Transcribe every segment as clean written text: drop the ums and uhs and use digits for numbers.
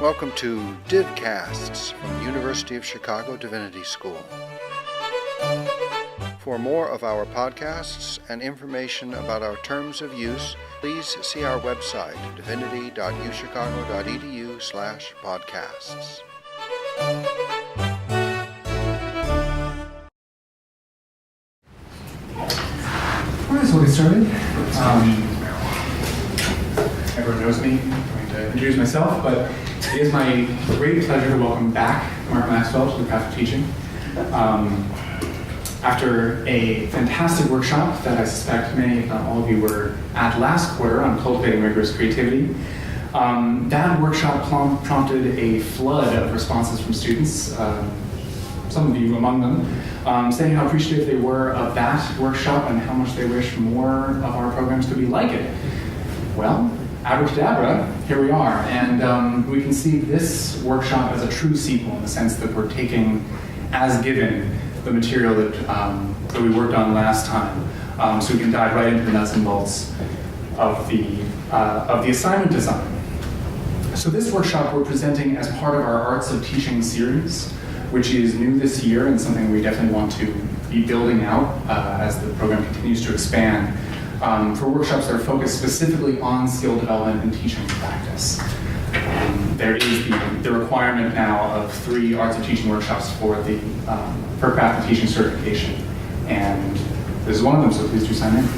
Welcome to Divcasts from University of Chicago Divinity School. For more of our podcasts and information about our terms of use, please see our website, divinity.uchicago.edu/podcasts. All right, so we'll get started. Everyone knows me. I'm going to introduce myself, but it is my great pleasure to welcome back Mark Maxwell to the Craft of Teaching. After a fantastic workshop that I suspect many, if not all of you, were at last quarter on Cultivating Rigorous Creativity, that workshop prompted a flood of responses from students, some of you among them, saying how appreciative they were of that workshop and how much they wish more of our programs could be like it. Well, abracadabra, here we are, and we can see this workshop as a true sequel in the sense that we're taking as given the material that we worked on last time, so we can dive right into the nuts and bolts of the assignment design. So this workshop we're presenting as part of our Arts of Teaching series, which is new this year and something we definitely want to be building out as the program continues to expand, for workshops that are focused specifically on skill development and teaching practice. There is the requirement now of 3 Arts of Teaching workshops for the Craft of Teaching certification, and this is one of them, so please do sign in.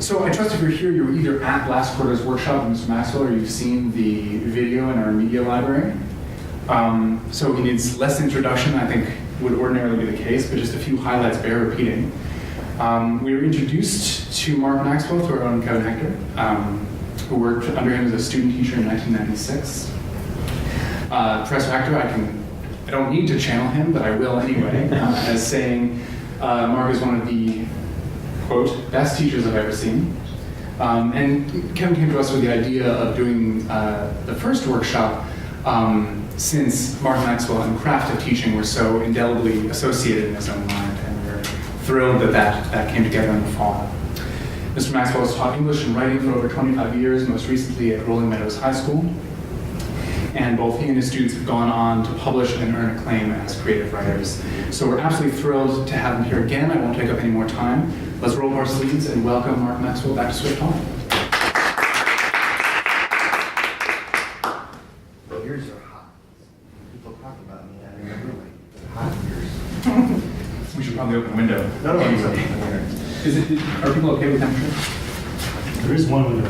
So I trust if you're here, you were either at last quarter's workshop with Mr. Maxwell or you've seen the video in our media library. So he needs less introduction, I think would ordinarily be the case, but just a few highlights bear repeating. We were introduced to Mark Maxwell through our own Kevin Hector, who worked under him as a student teacher in 1996. Professor Hector, I don't need to channel him, but I will anyway, as saying Mark is one of the, quote, best teachers I've ever seen. And Kevin came to us with the idea of doing the first workshop since Mark Maxwell and Craft of Teaching were so indelibly associated in his own mind, and we're thrilled that came together in the fall. Mr. Maxwell has taught English and writing for over 25 years, most recently at Meadows High School. And both he and his students have gone on to publish and earn acclaim as creative writers. So we're absolutely thrilled to have him here again. I won't take up any more time. Let's roll up our sleeves and welcome Mark Maxwell back to Swift Home. Ears are hot. People talk about me out in the room. Hot ears. We should probably open a window. No, it's okay. Are people okay with temperature? There is one window.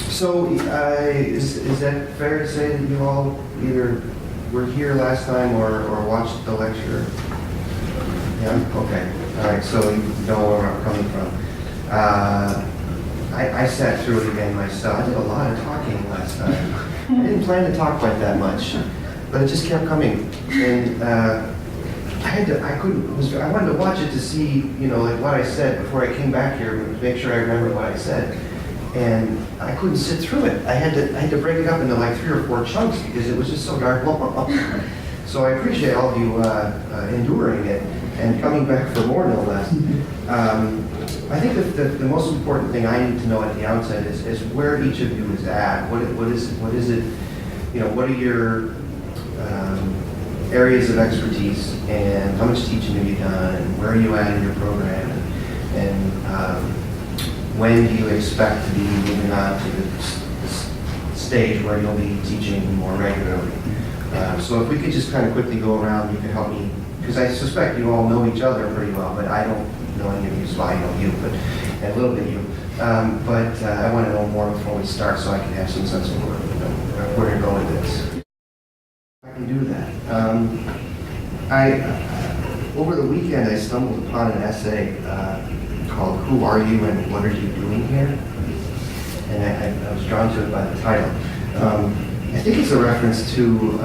So, is that fair to say that you all either were here last time or watched the lecture? Yeah? Okay. All right, so you know where I'm coming from. I sat through it again myself. I did a lot of talking last time. I didn't plan to talk quite that much, but it just kept coming. And I wanted to watch it to see, like what I said before I came back here, to make sure I remember what I said. And I couldn't sit through it. I had to break it up into like 3 or 4 chunks because it was just so dark long. So I appreciate all of you enduring it and coming back for more, no less. I think the most important thing I need to know at the outset is where each of you is at. What is it? What are your areas of expertise, and how much teaching have you done, and where are you at in your program, and when do you expect to be moving on to the stage where you'll be teaching more regularly? So if we could just kind of quickly go around, you could help me, because I suspect you all know each other pretty well, but I don't know any of you, so I know you, and a little bit you. But I want to know more before we start so I can have some sense of where to go with this. I can do that. Over the weekend, I stumbled upon an essay called "Who Are You and What Are You Doing Here?" And I was drawn to it by the title. I think it's a reference to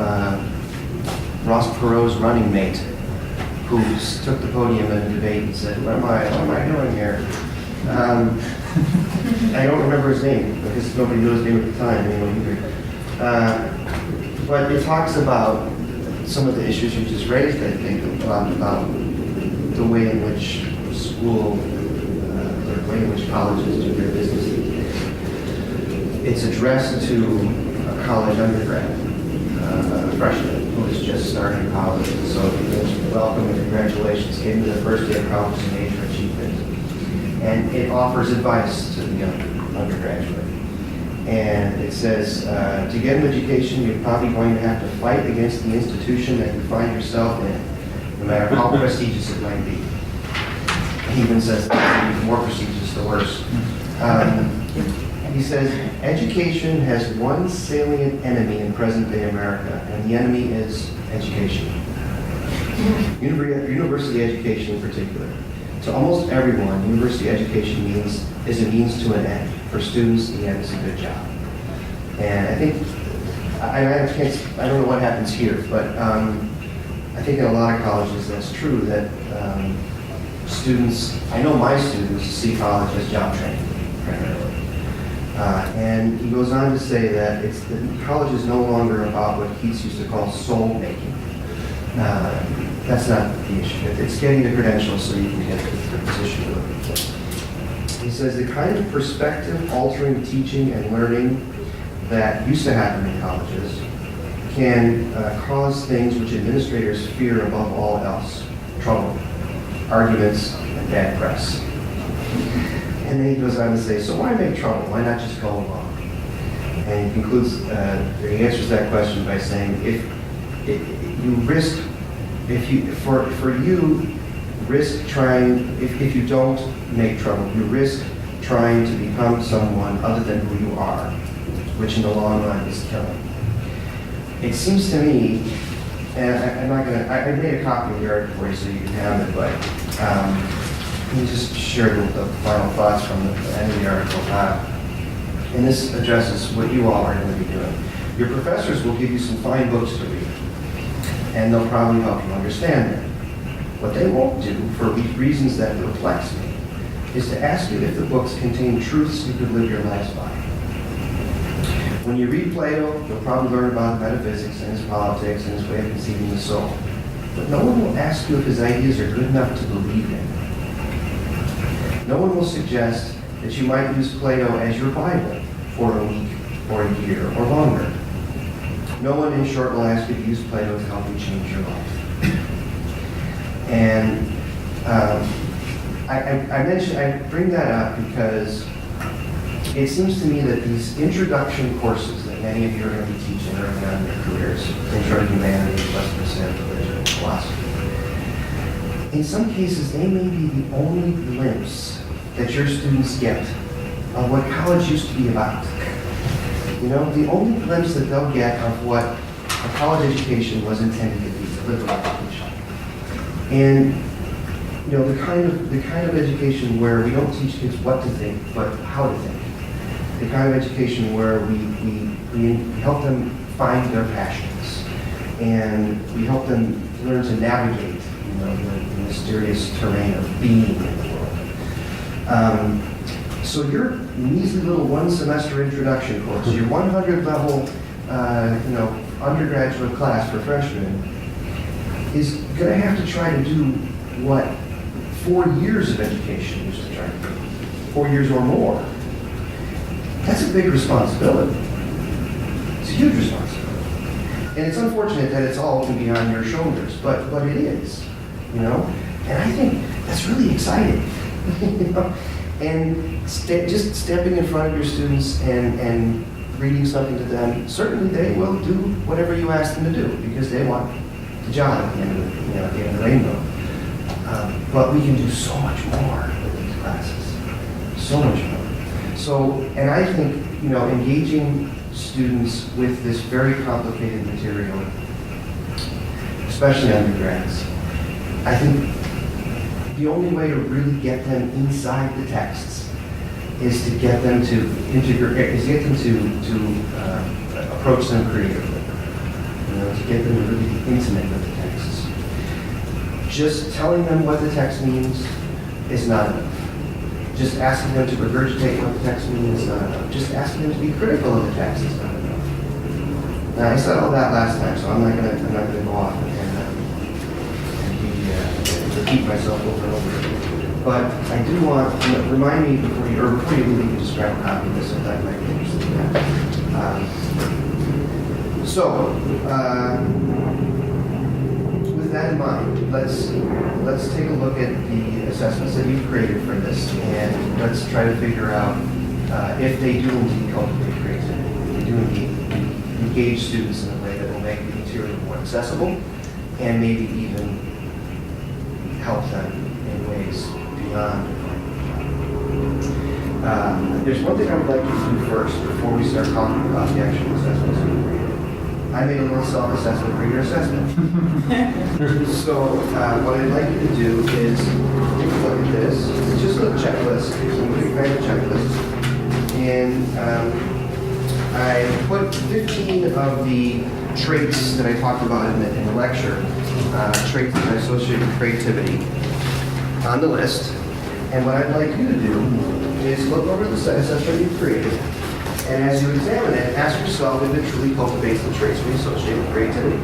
Ross Perot's running mate, who took the podium in a debate and said, what am I doing here? I don't remember his name, because nobody knew his name at the time, either. But it talks about some of the issues you just raised, I think, about the way in which school, the way in which colleges do their business these days. It's addressed to a college undergrad, a freshman who is just starting college. So welcome and congratulations. Came to the first day of college in major achievement. And it offers advice to the young undergraduate. And it says, to get an education, you're probably going to have to fight against the institution that you find yourself in, no matter how prestigious it might be. He even says that the more prestigious, the worse. He says, education has one salient enemy in present-day America, and the enemy is education. University education in particular. To almost everyone, university education is a means to an end. For students, the end is a good job. And I think, I don't know what happens here, but I think in a lot of colleges that's true, that students, I know my students see college as job training, primarily. And he goes on to say that college is no longer about what Keats used to call soul making. That's not the issue. It's getting the credentials so you can get the position you're looking for. He says the kind of perspective-altering teaching and learning that used to happen in colleges can cause things which administrators fear above all else: trouble, arguments, and bad press. And then he goes on to say, so why make trouble? Why not just go along? And he concludes, he answers that question by saying, if you don't make trouble, you risk trying to become someone other than who you are, which in the long run is killing. It seems to me, and I made a copy of the article for you so you can have it, but let me just share the final thoughts from the end of the article. And this addresses what you all are going to be doing. Your professors will give you some fine books to read, and they'll probably help you understand them. What they won't do, for reasons that perplex me, is to ask you if the books contain truths you could live your lives by. When you read Plato, you'll probably learn about metaphysics and his politics and his way of conceiving the soul. But no one will ask you if his ideas are good enough to believe in. No one will suggest that you might use Plato as your Bible for a week or a year or longer. No one, in short, will ask you to use Plato to help you change your life. And I bring that up because it seems to me that these introduction courses that many of you are going to be teaching early on in your careers, Intro to Humanities, Western Understanding of Religion, and Philosophy, in some cases they may be the only glimpse that your students get of what college used to be about. You know, the only glimpse that they'll get of what a college education was intended to be, a liberal education. And you know, the kind of education where we don't teach kids what to think, but how to think. The kind of education where we help them find their passions, and we help them learn to navigate, you know, the mysterious terrain of being in the world. So your measly little one-semester introduction course, your 100-level, undergraduate class for freshmen, is going to have to try to do what 4 years of education used to try to do, 4 years or more. That's a big responsibility. It's a huge responsibility. And it's unfortunate that it's all beyond your shoulders, but it is, you know? And I think that's really exciting, you know? And just stepping in front of your students and reading something to them, certainly they will do whatever you ask them to do because they want the job at the end of the rainbow. But we can do so much more with these classes, so much more. So, and I think, you know, engaging students with this very complicated material, especially undergrads, I think the only way to really get them inside the texts is to get them to approach them creatively, you know, to get them to really be intimate with the texts. Just telling them what the text means is not enough. Just asking them to regurgitate what the text means is not enough. Just asking them to be critical of the text is not enough. Now, I said all that last time, so I'm not gonna go off and repeat myself over and over. But I do want, remind me before you leave, you just grab a copy of this, and I might be interested in that. With that in mind, let's take a look at the assessments that you've created for this, and let's try to figure out if they do indeed cultivate creativity, if they do indeed engage students in a way that will make the material more accessible, and maybe even help them in ways beyond. There's one thing I would like you to do first before we start talking about the actual assessments we created. I made a little self-assessment for your assessment. So what I'd like you to do is take a look at this. It's just a checklist. It's a big kind of checklist. And I put 15 of the traits that I talked about in the lecture, traits that I associate with creativity, on the list. And what I'd like you to do is look over the assessment you've created, and as you examine it, ask yourself if it truly cultivates the traits we associate with creativity.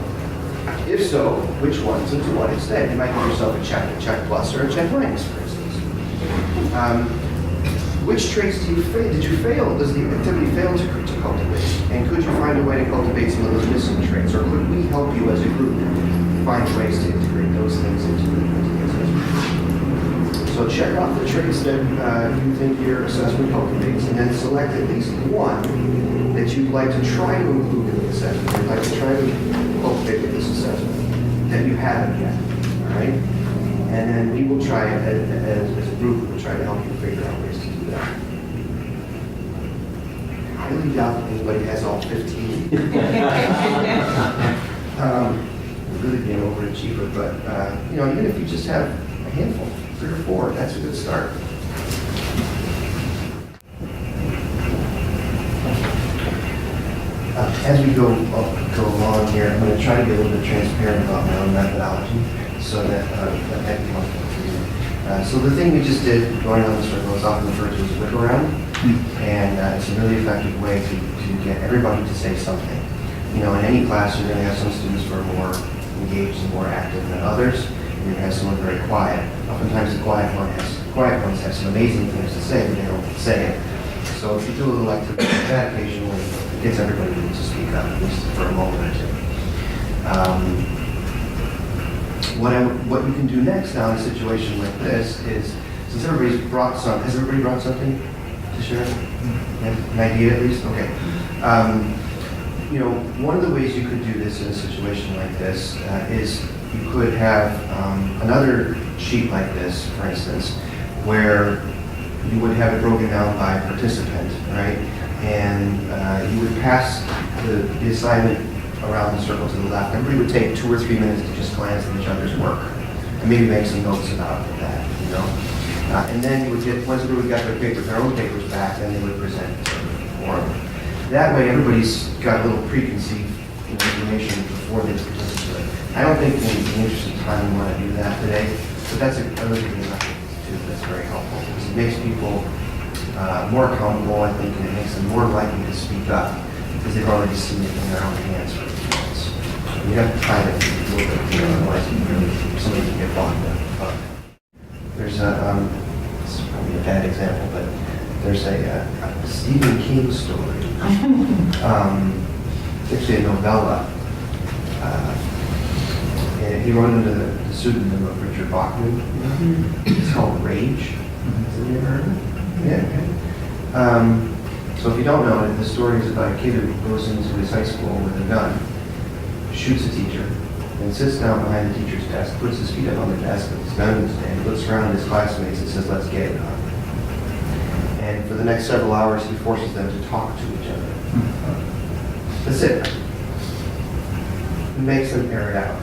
If so, which ones and to what extent? You might give yourself a check plus or a check minus, for instance. Which traits did you fail? Does the activity fail to cultivate? And could you find a way to cultivate some of those missing traits? Or could we help you as a group find ways to integrate those things into the assessment? So check off the traits that you think your assessment cultivates, and then select at least one that you'd like to try to include in the assessment. You'd like to try to cultivate with this assessment that you haven't yet, all right? And then we will try, as a group, we'll try to help you figure out ways to do that. I really doubt that anybody has all 15. Really being overachiever, but even if you just have a handful, 3 or 4, that's a good start. As we go along here, I'm going to try to be a little bit transparent about my own methodology, so that might be helpful for you. So the thing we just did, going on the circle, is often referred to as whip around, and it's a really effective way to get everybody to say something. In any class, you're going to have some students who are more engaged and more active than others. You're going to have someone very quiet. Oftentimes the quiet ones have some amazing things to say, but they don't say it. So if you do a little activity like that occasionally, it gets everybody to speak up, at least for a moment or two. What you can do next now in a situation like this is, since everybody's brought has everybody brought something to share? An idea at least? Okay. One of the ways you could do this in a situation like this is you could have another sheet like this, for instance, where you would have it broken down by participant, right? And you would pass the assignment around the circle to the left. Everybody would take 2 or 3 minutes to just glance at each other's work and maybe make some notes about that, and then you would get, once everybody got their own papers back, then they would present it to the forum. That way everybody's got a little preconceived information before they participate. I don't think in the interest of time we want to do that today, but that's another thing that's very helpful, because it makes people more accountable, I think, and it makes them more likely to speak up because they've already seen it in their own hands for a few minutes. You have to try to do a little bit, otherwise somebody can get bogged up. There's this is probably a bad example, but there's a Stephen King story. It's actually a novella. And he wrote under the pseudonym of Richard Bachman. It's called Rage. Have you ever heard of it? Yeah. Okay. So if you don't know it, the story is about a kid who goes into his high school with a gun, shoots a teacher, and sits down behind the teacher's desk, puts his feet up on the desk with his gun in his hand, looks around at his classmates and says, "Let's get it on." And for the next several hours, he forces them to talk to each other. That's it. It makes them air it out.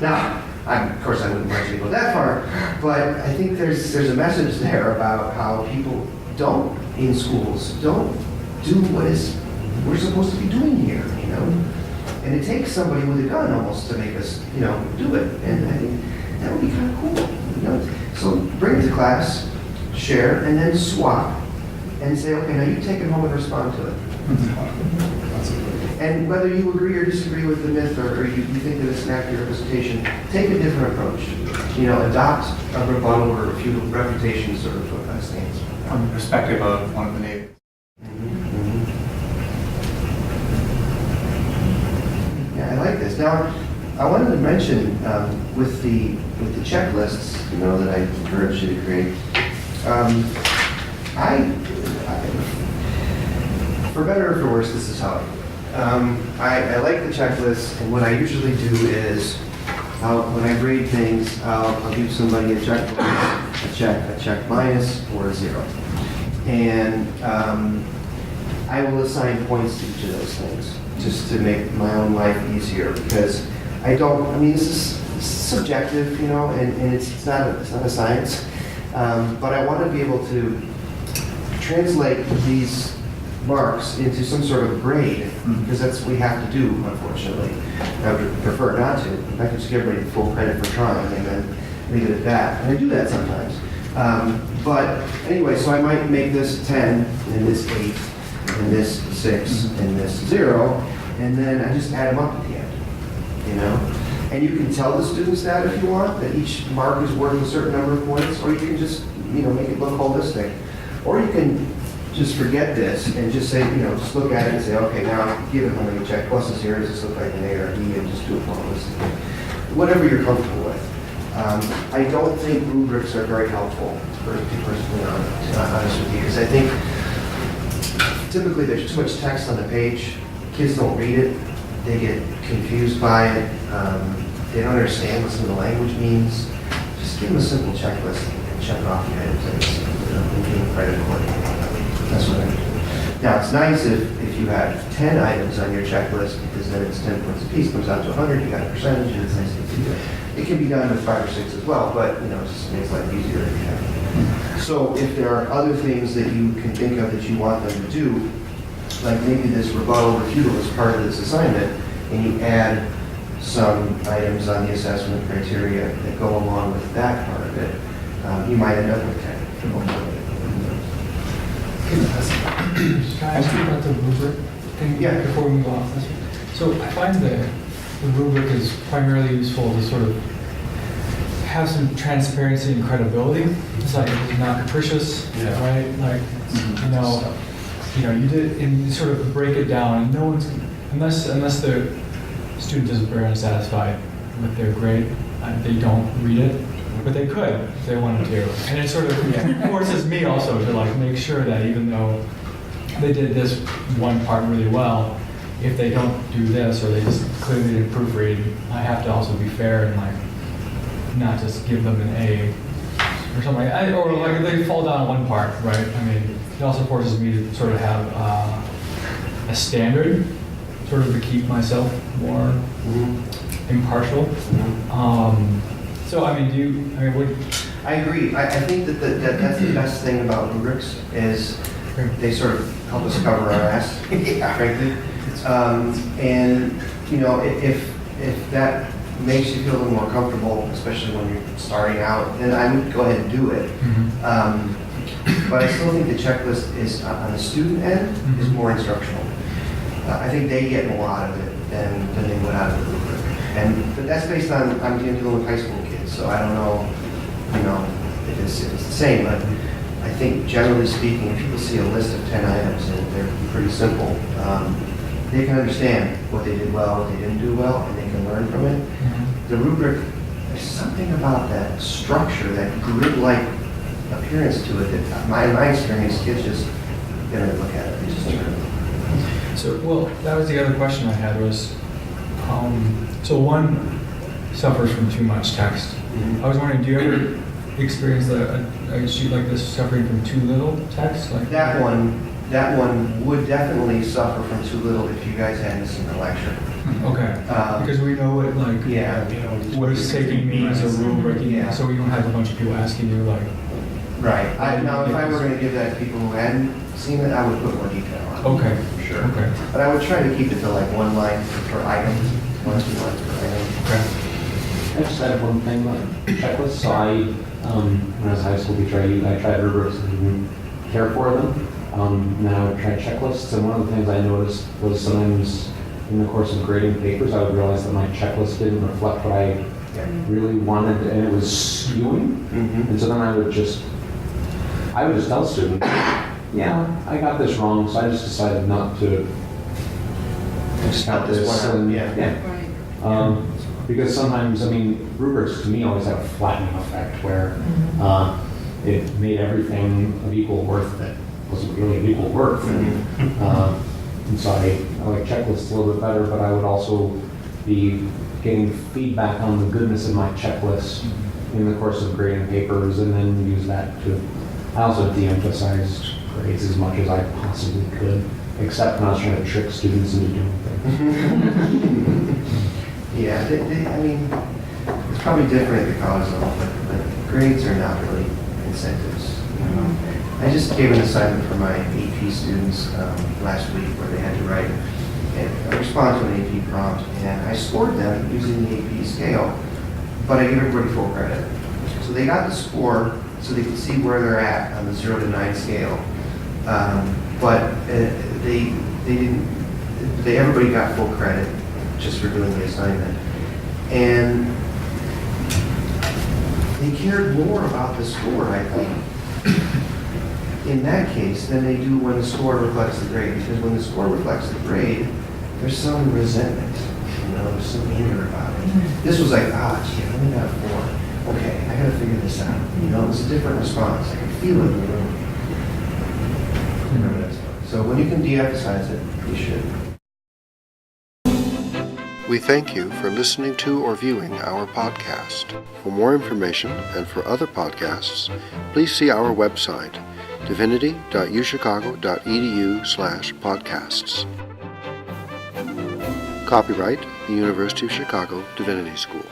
Now, of course, I wouldn't want you to go that far, but I think there's a message there about how people in schools don't do what we're supposed to be doing here, And it takes somebody with a gun almost to make us, do it. And I think that would be kind of cool, So bring it to class, share, and then swap. and say, okay, now you take it home and respond to it. And whether you agree or disagree with the myth, or you think that it's an accurate representation, take a different approach. Adopt a rebuttal or refutation sort of stance. From the perspective of one of the natives. Yeah, I like this. Now, I wanted to mention with the checklists, that I encourage you to create. I for better or for worse, this is how I like the checklist, and what I usually do is, when I grade things, I'll give somebody a check, a check minus, or a 0. And I will assign points to each of those things, just to make my own life easier, because this is subjective, and it's not a science, but I want to be able to translate these marks into some sort of grade, because that's what we have to do, unfortunately. I would prefer not to. I could just give everybody full credit for trying and then leave it at that. And I do that sometimes. But anyway, so I might make this 10, and this 8, and this 6, and this 0, and then I just add them up at the end, And you can tell the students that if you want, that each mark is worth a certain number of points, or you can just, make it look holistic. Or you can just forget this and just say, just look at it and say, okay, now given how many check pluses here, does this look like an A or a D, and just do it holistically. Whatever you're comfortable with. I don't think rubrics are very helpful, to be personally honest with you, because I think typically there's too much text on the page. Kids don't read it. They get confused by it. They don't understand what some of the language means. Just give them a simple checklist and check off the items and give credit accordingly. That's what I do. Now, it's nice if you have 10 items on your checklist, because then it's 10 points a piece, comes out to 100, you got a percentage, and it's nice to do that. It can be done with 5 or 6 as well, but it just makes life easier if you have. So if there are other things that you can think of that you want them to do, like maybe this rebuttal refutal is part of this assignment, and you add some items on the assessment criteria that go along with that part of it, you might end up with 10. Can I ask you about the rubric thing before we move off this one? So I find that the rubric is primarily useful to sort of have some transparency and credibility. It's like it's not capricious, right? Like, you did, and you sort of break it down, and no one's, unless the student is very unsatisfied with their grade, they don't read it. But they could if they wanted to. And it sort of forces me also to make sure that even though they did this one part really well, if they don't do this or they just clearly didn't proofread, I have to also be fair and not just give them an A or something like that. Or if they fall down on one part, right? It also forces me to sort of have a standard, sort of to keep myself more impartial. So, what... I agree. I think that that's the best thing about rubrics is they sort of help us cover our ass, frankly. If that makes you feel a little more comfortable, especially when you're starting out, then I would go ahead and do it. But I still think the checklist is, on the student end, is more instructional. I think they get more out of it than they would out of the rubric. But that's based on, I'm dealing with high school kids, so I don't know, if it's the same, but I think generally speaking, if people see a list of 10 items and they're pretty simple, they can understand what they did well, what they didn't do well, and they can learn from it. The rubric, there's something about that structure, that grid-like appearance to it that, in my experience, kids just don't look at it. They just turn it. So, that was the other question I had was, so one suffers from too much text. I was wondering, do you ever experience a sheet like this suffering from too little text? That one would definitely suffer from too little if you guys hadn't seen the lecture. Okay. Because we know what what is taking means a rubric, so we don't have a bunch of people asking you Right. Now, if I were going to give that to people who hadn't seen it, I would put more detail on it. Okay. For sure. Okay. But I would try to keep it to 1 line per item, 1 or 2 lines per item. Okay. I just add one thing on checklist. So when I was a high school teacher, I tried rubrics and didn't care for them. And then I would try checklists, and one of the things I noticed was sometimes in the course of grading papers, I would realize that my checklist didn't reflect what I really wanted, and it was skewing. And so then I would just tell students, yeah, I got this wrong, so I just decided not to Just cut this one out. Because sometimes, I mean, rubrics to me always have a flattening effect where it made everything of equal worth that wasn't really of equal worth. And so I like checklists a little bit better, but I would also be getting feedback on the goodness of my checklist in the course of grading papers, and then use that to. I also de-emphasized grades as much as I possibly could, except when I was trying to trick students into doing things. Yeah, I mean, it's probably different at the college level, but grades are not really incentives. I just gave an assignment for my AP students last week where they had to write and respond to an AP prompt, and I scored them using the AP scale, but I gave everybody full credit. So they got the score so they could see where they're at on the 0 to 9 scale, but they didn't. Everybody got full credit just for doing the assignment, and they cared more about the score, I think, in that case than they do when the score reflects the grade. Because when the score reflects the grade, there's some resentment, there's some anger about it. This was like, gee, I only got a 4. Okay, I got to figure this out. It's a different response. I can feel it in the room. So when you can de-emphasize it, you should. We thank you for listening to or viewing our podcast. For more information and for other podcasts, please see our website, divinity.uchicago.edu/podcasts. Copyright, the University of Chicago Divinity School.